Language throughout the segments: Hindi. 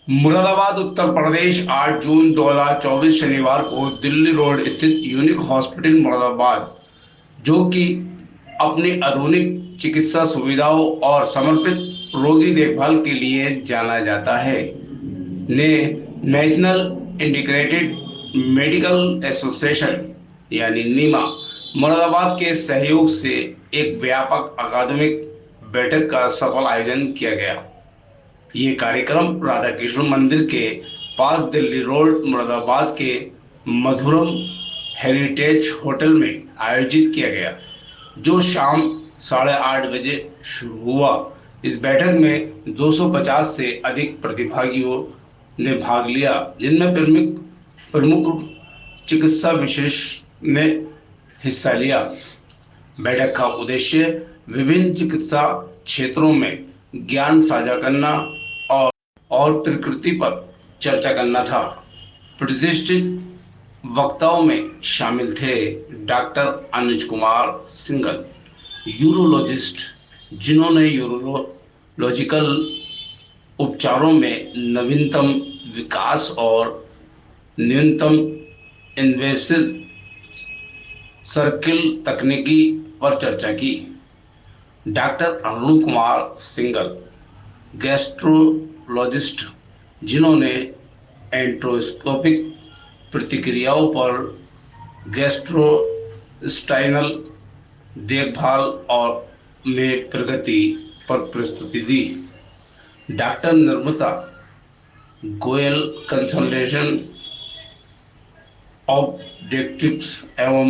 मुरादाबाद उत्तर प्रदेश 8 जून 2024 शनिवार को दिल्ली रोड स्थित यूनिक हॉस्पिटल मुरादाबाद, जो कि अपनी आधुनिक चिकित्सा सुविधाओं और समर्पित रोगी देखभाल के लिए जाना जाता है, ने नेशनल इंटीग्रेटेड मेडिकल एसोसिएशन यानी नीमा मुरादाबाद के सहयोग से एक व्यापक अकादमिक बैठक का सफल आयोजन किया गया। ये कार्यक्रम राधा कृष्ण मंदिर के पास दिल्ली रोड मुरादाबाद के मधुरम हेरिटेज होटल में आयोजित किया गया, जो शाम 8:30 बजे शुरू हुआ। इस बैठक में 250 से अधिक प्रतिभागियों ने भाग लिया, जिनमें प्रमुख प्रमुख चिकित्सा विशेषज्ञ ने हिस्सा लिया। बैठक का उद्देश्य विभिन्न चिकित्सा क्षेत्रों में ज्ञान साझा करना और प्रकृति पर चर्चा करना था। प्रतिष्ठित वक्ताओं में शामिल थे डॉक्टर अनुज कुमार सिंघल, यूरोलॉजिस्ट, जिन्होंने यूरोलॉजिकल उपचारों में नवीनतम विकास और न्यूनतम इन्वेसिव सर्किल तकनीकी पर चर्चा की। डॉक्टर अरुण कुमार सिंघल, गैस्ट्रोलॉजिस्ट, जिन्होंने एंट्रोस्कोपिक प्रतिक्रियाओं पर गैस्ट्रोस्टाइनल देखभाल और में प्रगति पर प्रस्तुति दी। Doctor Narmada Goyal, consultation objectives एवं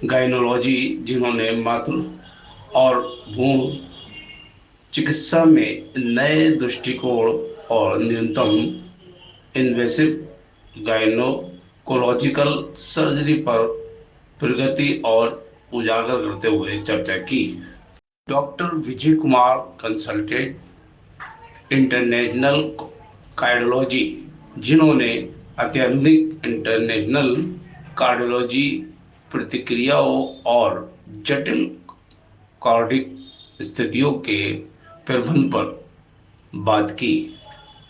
गायनोलॉजी, जिन्होंने मातृ और भ्रूण चिकित्सा में नए दृष्टिकोण और न्यूनतम इन्वेसिव गायनोकोलॉजिकल सर्जरी पर प्रगति और उजागर करते हुए चर्चा की। Doctor Vijay Kumar, consultant international cardiology, जिन्होंने अत्याधुनिक इंटरनेशनल कार्डियोलॉजी प्रतिक्रियाओं और जटिल कार्डिक स्थितियों के प्रबंधन पर बात की।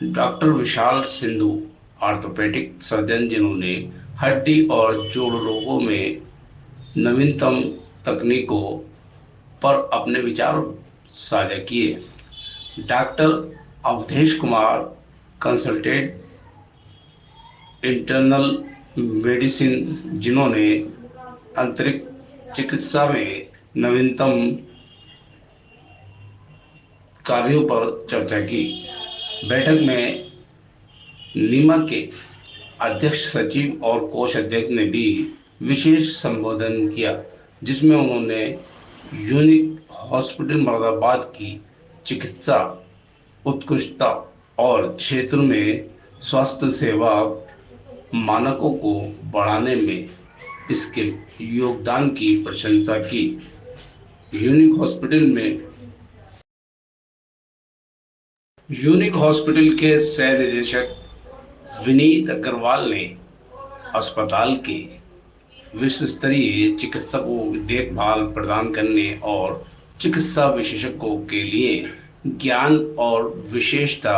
डॉक्टर विशाल सिंधु, ऑर्थोपेडिक सर्जन, जिन्होंने हड्डी और जोड़ रोगों में नवीनतम तकनीकों पर अपने विचार साझा किए। Doctor Avdhesh Kumar, consultant internal medicine, जिन्होंने आंतरिक चिकित्सा में नवीनतम कार्यों पर चर्चा की। बैठक में नीमा के अध्यक्ष सचिव और कोषाध्यक्ष ने भी विशेष संबोधन किया, जिसमें उन्होंने यूनिक हॉस्पिटल मुरादाबाद की चिकित्सा उत्कृष्टता और क्षेत्र में स्वास्थ्य सेवा मानकों को बढ़ाने में इसके योगदान की प्रशंसा की। यूनिक हॉस्पिटल के सह निदेशक विनीत अग्रवाल ने अस्पताल के विश्व स्तरीय चिकित्सकों को देखभाल प्रदान करने और चिकित्सा विशेषज्ञों के लिए ज्ञान और विशेषता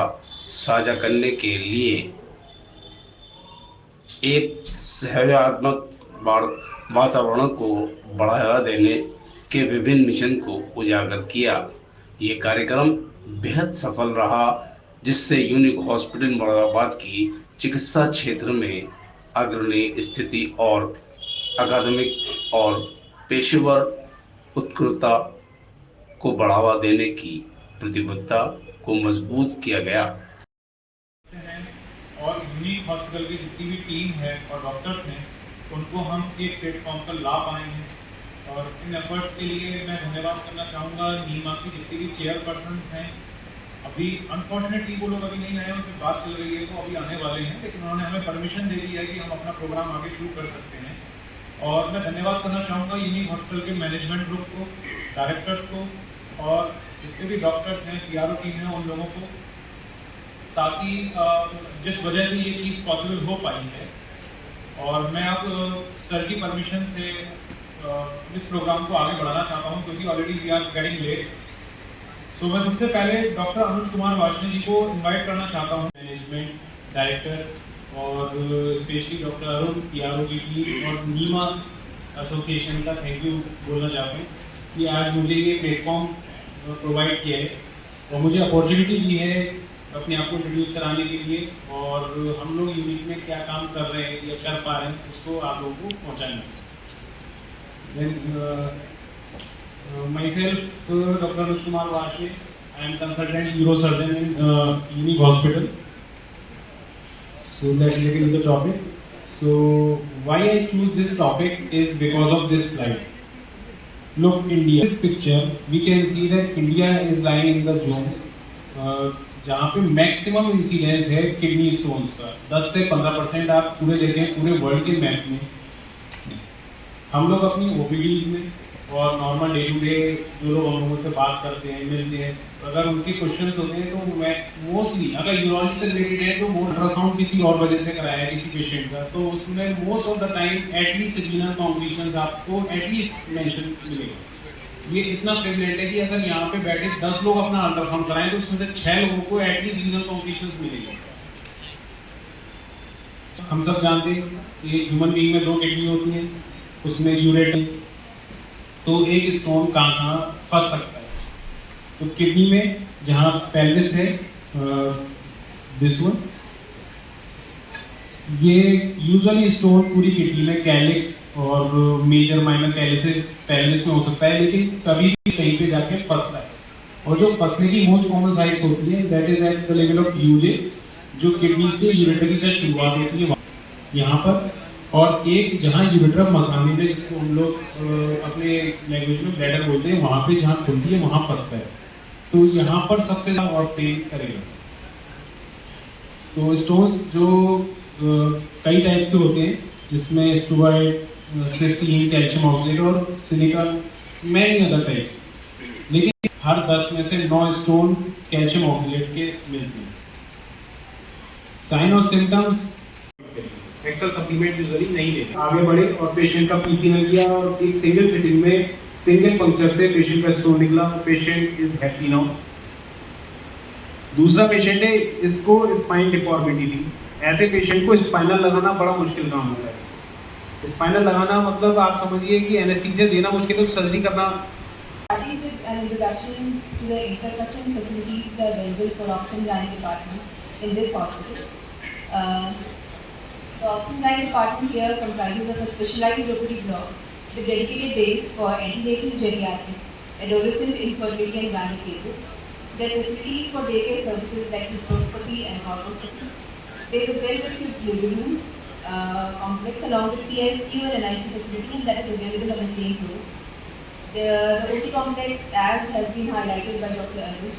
साझा करने के लिए एक सहयोगात्मक वातावरण को बढ़ावा देने के विभिन्न मिशन को उजागर किया। ये कार्यक्रम बेहद सफल रहा, जिससे यूनिक हॉस्पिटल मुरादाबाद की चिकित्सा क्षेत्र में अग्रणी स्थिति और अकादमिक और पेशेवर उत्कृष्टता को बढ़ावा देने की प्रतिबद्धता को मजबूत किया गया। और यूनिक हॉस्पिटल की जितनी भी टीम है और डॉक्टर्स हैं, उनको हम एक प्लेटफॉर्म पर ला पाए हैं। और इन एफर्ट्स के लिए मैं धन्यवाद करना चाहूँगा नीमा की जितनी भी चेयरपर्सन्स हैं। अभी अनफॉर्चुनेटली वो लोग अभी नहीं आए, उनसे बात चल रही है, तो अभी आने वाले हैं, लेकिन उन्होंने हमें परमिशन दे दी है कि हम अपना प्रोग्राम आगे शुरू कर सकते हैं। और मैं धन्यवाद करना चाहूँगा यूनिक हॉस्पिटल के मैनेजमेंट ग्रुप को, डायरेक्टर्स को और जितने भी डॉक्टर्स हैं, पीआरओ टीम है, उन लोगों को, ताकि जिस वजह से ये चीज़ पॉसिबल हो पाई है। और मैं अब सर की परमिशन से इस प्रोग्राम को आगे बढ़ाना चाहता हूँ, क्योंकि already we are getting late. So मैं सबसे पहले डॉक्टर अनुज कुमार वार्ष्णेय जी को इनवाइट करना चाहता हूँ, मैनेजमेंट डायरेक्टर्स और स्पेशली डॉक्टर अरुण PRO की टीम और नीमा एसोसिएशन का थैंक यू बोलना चाहते हैं कि आज मुझे ये प्लेटफॉर्म प्रोवाइड किया है और मुझे अपॉर्चुनिटी दी है अपने आप को इंट्रोड्यूस कराने के लिए और हम लोग यूनिट में क्या काम कर रहे हैं या कर पा रहे हैं उसको आप लोगों को पहुँचाएंगे। Myself, Dr. Anuj Kumar Varshney. I am consultant neurosurgeon in Unique Hospital. So let's get into the topic. So why I choose this topic is because of this slide. Look, India. This picture we can see that India is lying in the zone जहाँ पे मैक्सिमम इंसिडेंस है किडनी स्टोन्स का। 10 से 15% आप पूरे देखें पूरे वर्ल्ड के मैप में। हम लोग अपनी ओपीडीज में और नॉर्मल डे टू डे जो लोग हम लोगों से बात करते हैं मिलते हैं, अगर उनके क्वेश्चंस होते हैं तो मैं मोस्टली अगर यूरोलॉजी से रिलेटेड है तो वो अल्ट्रासाउंड किसी और वजह से कराया है किसी पेशेंट का, तो उसमें most of the time at least renal complications आपको एटलीस्ट मेंशन मिलेगा। ये इतना प्रेवलेंट है कि अगर यहाँ पे बैठे 10 लोग अपना अल्ट्रासाउंड कराएं तो उसमें से 6 लोगों को एटलीस्ट रीनल कॉम्प्लिकेशंस मिलेगी। हम सब जानते हैं कि ह्यूमन बीइंग में 2 किडनी होती हैं, उसमें यूरेटर, तो एक स्टोन कहाँ फंस सकता है। तो किडनी में जहाँ पेल्विस है दिस वन, ये यूजुअली स्टोन पूरी किडनी में कैलिक्स और मेजर माइनर कैलिसेस पेल्विस में हो सकता है, लेकिन कभी भी कहीं पे जाके फंसता है। और जो फंसने की मोस्ट कॉमन साइट्स होती है that is at the level of UJ, जो किडनी से यूरेटर की जब शुरुआत होती है यहाँ पर, और एक जहाँ यूरेटर मसाने में जिसको हम लोग अपने लैंग्वेज में ब्लैडर बोलते हैं, वहाँ पे जहाँ खुलती है वहाँ फंसता है। तो यहाँ पर सबसे ज़्यादा और पेन करेगा। तो स्टोन्स जो कई टाइप्स के होते हैं, जिसमें स्टूबाइड, सिस्टीन, कैल्शियम ऑक्सलेट और सिलिका, मैनी अदर टाइप्स, लेकिन हर 10 में से 9 स्टोन कैल्शियम ऑक्सलेट के मिलते हैं। साइन और सिम्टम्स एक्सेल सप्लीमेंट यूजुअली नहीं लेते। आगे बढ़े और पेशेंट का पीसी में किया और एक सिंगल सिटिंग में सिंगल पंक्चर से पेशेंट का स्टोन निकला, पेशेंट इज हैप्पी नाउ। दूसरा पेशेंट है, इसको स्पाइन डिफॉर्मिटी थी। ऐसे पेशेंट को स्पाइनल लगाना बड़ा मुश्किल काम होता है। स्पाइनल लगाना मतलब आप समझिए कि एनेस्थीसिया देना मुश्किल है, सर्जरी करना। An introduction to the infrastructure and facilities that are available for oxygen line department in this hospital. The oxygen line department here comprises of a specialized OPD block with dedicated bays for antenatal geriatric, adolescent infertility and gynae cases. There are facilities for daycare services like hysteroscopy and colposcopy. There is a well-equipped labor room complex along with PICU and NICU facility that is available on the same floor. The OT complex, as has been highlighted by Dr. Anuj,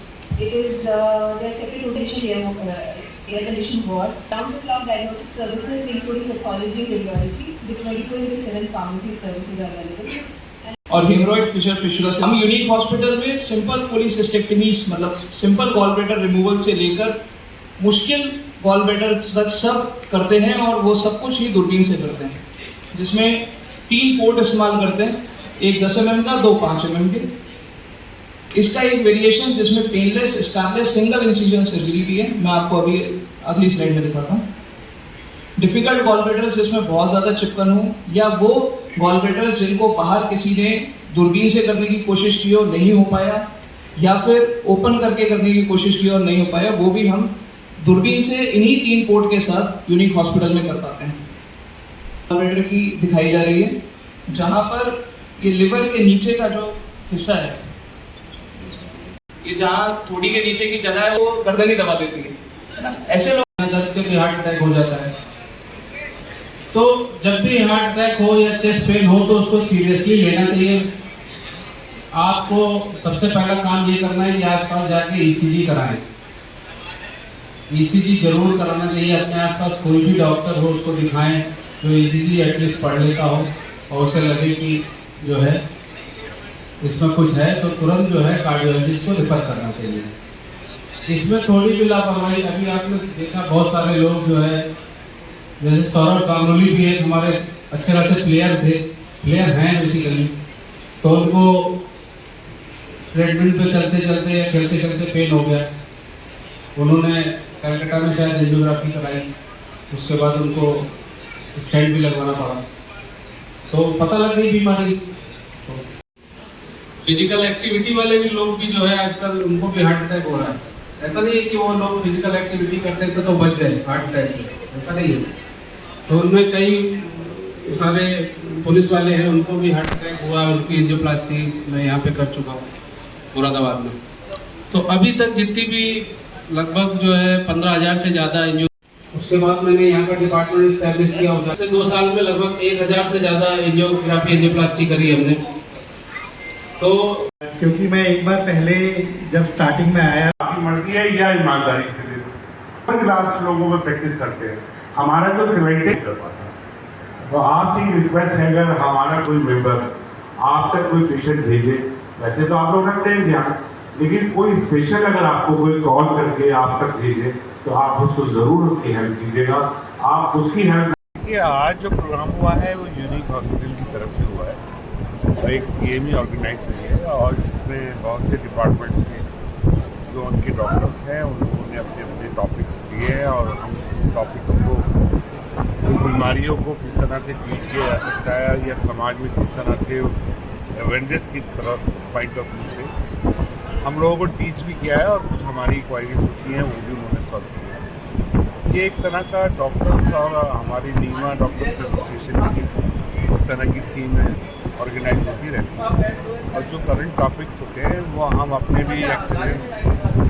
it is there are separate rotation air conditioned wards, round-the-clock diagnostic services including pathology and radiology, with 24/7 pharmacy services are available. और हेमोरॉइड फिशर फिशुला हम यूनिक हॉस्पिटल में सिंपल कोलिसिस्टेक्टमीज मतलब सिंपल गॉलब्लैडर रिमूवल से लेकर मुश्किल गॉलब्लैडर तक सब करते हैं, और वो सब कुछ ही दूरबीन से करते हैं, जिसमें 3 पोर्ट इस्तेमाल करते हैं, एक 10 mm का, 2 5 mm के। इसका एक वेरिएशन जिसमें painless starless single incision surgery भी है, मैं आपको अभी अगली स्लाइड में दिखाता हूँ। डिफिकल्ट गॉलब्लैडर्स जिसमें बहुत ज़्यादा चिपकन हो, या वो गॉलब्लैडर्स जिनको बाहर किसी ने दूरबीन से करने की कोशिश की और नहीं हो पाया, या फिर ओपन करके करने की कोशिश की और नहीं हो पाया, वो भी हम दूरबीन से इन्हीं 3 पोर्ट के साथ यूनिक हॉस्पिटल में कर पाते हैं। गॉलब्लैडर की दिखाई जा रही है, जहाँ पर ये लिवर के नीचे का जो हिस्सा है, ये जहाँ थोड़ी के नीचे की जगह है, वो गर्दन ही दबा देती है ना। ऐसे लोग दर्द के हार्ट अटैक हो जाता है। तो जब भी हार्ट अटैक हो या चेस्ट पेन हो तो उसको सीरियसली लेना चाहिए। आपको सबसे पहला काम ये करना है कि आसपास जाके ईसीजी कराएं। ईसीजी जरूर कराना चाहिए। अपने आसपास कोई भी डॉक्टर हो उसको दिखाएं जो ईसीजी एटलीस्ट पढ़ लेता हो, और उसे लगे कि जो है इसमें कुछ है तो तुरंत जो है कार्डियोलॉजिस्ट को रेफर करना चाहिए। इसमें थोड़ी भी लापरवाही, अभी आपने देखा बहुत सारे लोग जो है, जैसे सौरभ गांगुली भी एक हमारे अच्छे खासे प्लेयर हैं बेसिकली, तो उनको ट्रेडमिल पे चलते चलते या खेलते खेलते पेन हो गया, उन्होंने कलकत्ता में शायद एंजियोग्राफी कराई, उसके बाद उनको स्टेंट भी लगवाना पड़ा, तो पता लग गई बीमारी। तो फिजिकल एक्टिविटी वाले भी लोग भी जो है आजकल उनको भी हार्ट अटैक हो रहा है। ऐसा नहीं है कि वो लोग फिजिकल एक्टिविटी करते थे तो बच गए हार्ट अटैक से, ऐसा नहीं है। तो उनमें कई सारे पुलिस वाले हैं, उनको भी हार्ट अटैक हुआ, उनकी एंजियोप्लास्टी मैं यहाँ पे कर चुका हूँ मुरादाबाद में। तो अभी तक जितनी भी लगभग जो है 15,000 से ज़्यादा एंजियो, उसके बाद मैंने यहाँ का डिपार्टमेंट इस्टेब्लिश किया होगा। से 2 साल में लगभग 1,000 से ज़्यादा एंजियोग्राफी एंजियोप्लास्टी करी हमने। तो क्योंकि मैं एक बार पहले जब स्टार्टिंग में आया, आपकी मर्जी है या ईमानदारी से दे दो, क्लास लोगों में प्रैक्टिस करते हैं, हमारा तो प्रिवेंटिव कर पाता है। तो आपसे ही रिक्वेस्ट है, अगर हमारा कोई मेंबर आप तक कोई पेशेंट भेजे, वैसे तो आप लोग रखते हैं ध्यान, लेकिन कोई स्पेशल अगर आपको कोई कॉल करके आप तक भेजे तो आप उसको ज़रूर उसकी हेल्प कीजिएगा, आप उसकी हेल्प। देखिए, आज जो प्रोग्राम हुआ है वो यूनिक हॉस्पिटल की तरफ से हुआ है और एक CME ऑर्गेनाइज हुई है, और इसमें बहुत से डिपार्टमेंट्स के जो उनके डॉक्टर्स हैं उन्होंने अपने अपने टॉपिक्स लिए हैं, और हम टॉपिक्स को, जो बीमारियों को किस तरह से ट्रीट किया जा सकता है या समाज में किस तरह से अवेयरनेस की तरफ पॉइंट ऑफ व्यू से हम लोगों को टीच भी किया है, और कुछ हमारी क्वायरीज होती हैं वो भी उन्होंने सॉल्व किया है। ये एक तरह का डॉक्टर्स और हमारी नीमा डॉक्टर्स एसोसिएशन की इस तरह की स्कीमें ऑर्गेनाइज होती रहती हैं, और जो करंट टॉपिक्स होते हैं वो हम अपने भी एक्सपीरियंस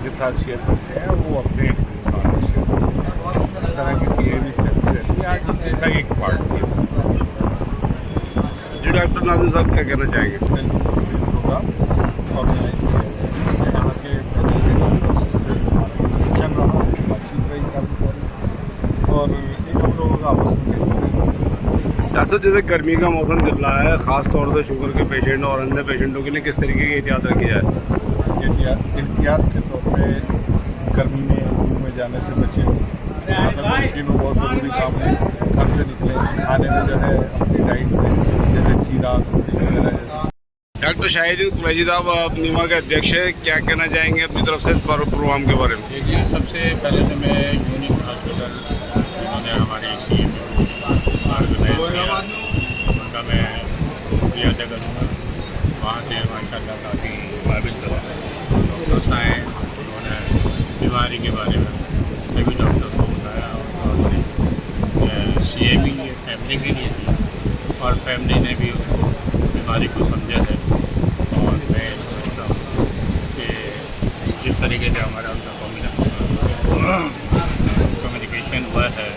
के साथ शेयर करते हैं, वो अपने एक्सपीरियंस शेयर करते हैं। इस तरह की CME चलती रहती है, आज इसका एक पार्ट है। जी डॉक्टर नाज़िम साहब क्या कहना चाहेंगे? प्रोग्राम ऑर्गेनाइज किया गया, यहाँ के फंक्शन रहा, बातचीत रही काफ़ी सारी, और एक हम लोगों का आपस में डॉक्टर साहब, जैसे गर्मी का मौसम चल रहा है, ख़ास तौर से शुगर के पेशेंट और अन्य पेशेंटों के लिए किस तरीके की एहतियात रखी जाए? एहतियात के तौर पे गर्मी में धूप में जाने से बचें, अगर उनकी में बहुत ज़रूरी काम है घर से निकलें, खाने में जो है अपनी डाइट में जैसे खीरा वगैरह। डॉक्टर शाहिदीन कुरैशी साहब, आप नीमा के अध्यक्ष हैं, क्या कहना चाहेंगे अपनी तरफ से प्रोग्राम के बारे में? देखिए, सबसे पहले तो मैं यूनिक हॉस्पिटल जिन्होंने हमारी CME ऑर्गेनाइज किया उनका मैं शुक्रिया अदा करूँगा। वहाँ से माशाल्लाह काफ़ी काबिल डॉक्टर्स आए, उन्होंने बीमारी के बारे में सभी डॉक्टर्स को बताया, और CME फैमिली के लिए थी और फैमिली ने भी उसको बीमारी को समझा है। और मैं सोचता हूँ कि जिस तरीके से हमारा उनका कम्युनिकेशन हुआ है